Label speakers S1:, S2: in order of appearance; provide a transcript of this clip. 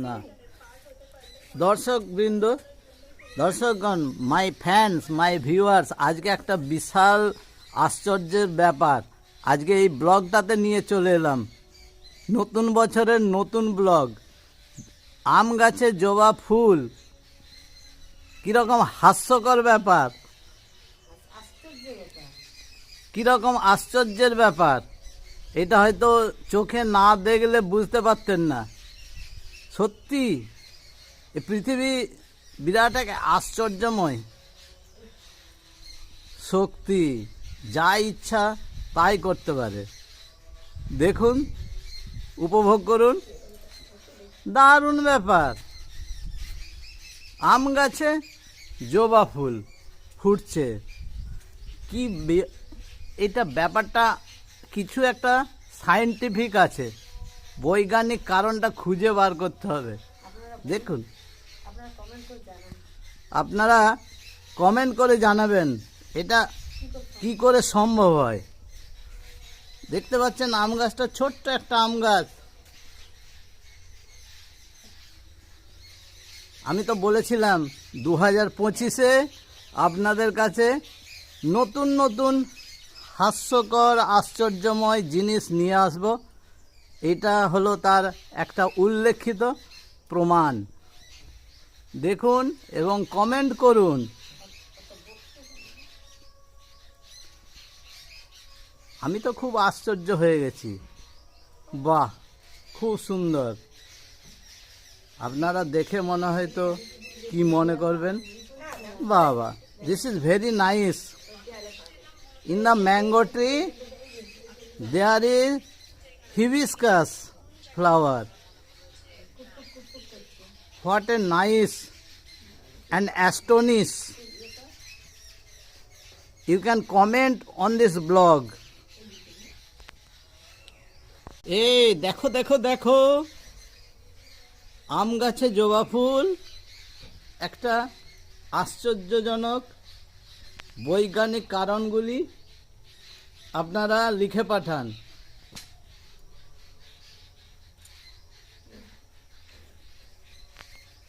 S1: না দর্শকবৃন্দ, দর্শকগণ, মাই ফ্যান্স, মাই ভিউয়ার্স, আজকে একটা বিশাল আশ্চর্যের ব্যাপার আজকে এই ব্লগটাতে নিয়ে চলে এলাম। নতুন বছরের নতুন ব্লগ। আম গাছে জবা ফুল, কীরকম হাস্যকর ব্যাপার, কীরকম আশ্চর্যের ব্যাপার, এটা হয়তো চোখে না দেখলে বুঝতে পারতেন না। সত্যি এই পৃথিবী বিরাট এক আশ্চর্যময় শক্তি, যা ইচ্ছা তাই করতে পারে। দেখুন, উপভোগ করুন, দারুণ ব্যাপার। আম গাছে জবা ফুল ফুটছে, কি এটা ব্যাপারটা কিছু একটা সায়েন্টিফিক আছে, বৈজ্ঞানিক কারণটা খুঁজে বার করতে হবে। দেখুন, আপনারা কমেন্ট করে জানাবেন এটা কি করে সম্ভব হয়। দেখতে পাচ্ছেন আম গাছটা, ছোট্ট একটা আম গাছ। আমি তো বলেছিলাম 2025-এ আপনাদের কাছে নতুন নতুন হাস্যকর আশ্চর্যময় জিনিস নিয়ে আসব। এটা হলো তার একটা উল্লেখিত প্রমাণ। দেখুন এবং কমেন্ট করুন। আমি তো খুব আশ্চর্য হয়ে গেছি। বাহ, খুব সুন্দর। আপনারা দেখে মনে হয়তো কি মনে করবেন, বাবা, this is very nice. In the mango tree there is hibiscus flower. What a nice and astonish. You can comment on this blog. এই দেখো দেখো দেখো, আম গাছে জবা ফুল, একটা আশ্চর্যজনক বৈজ্ঞানিক কারণগুলি আপনারা লিখে পাঠান।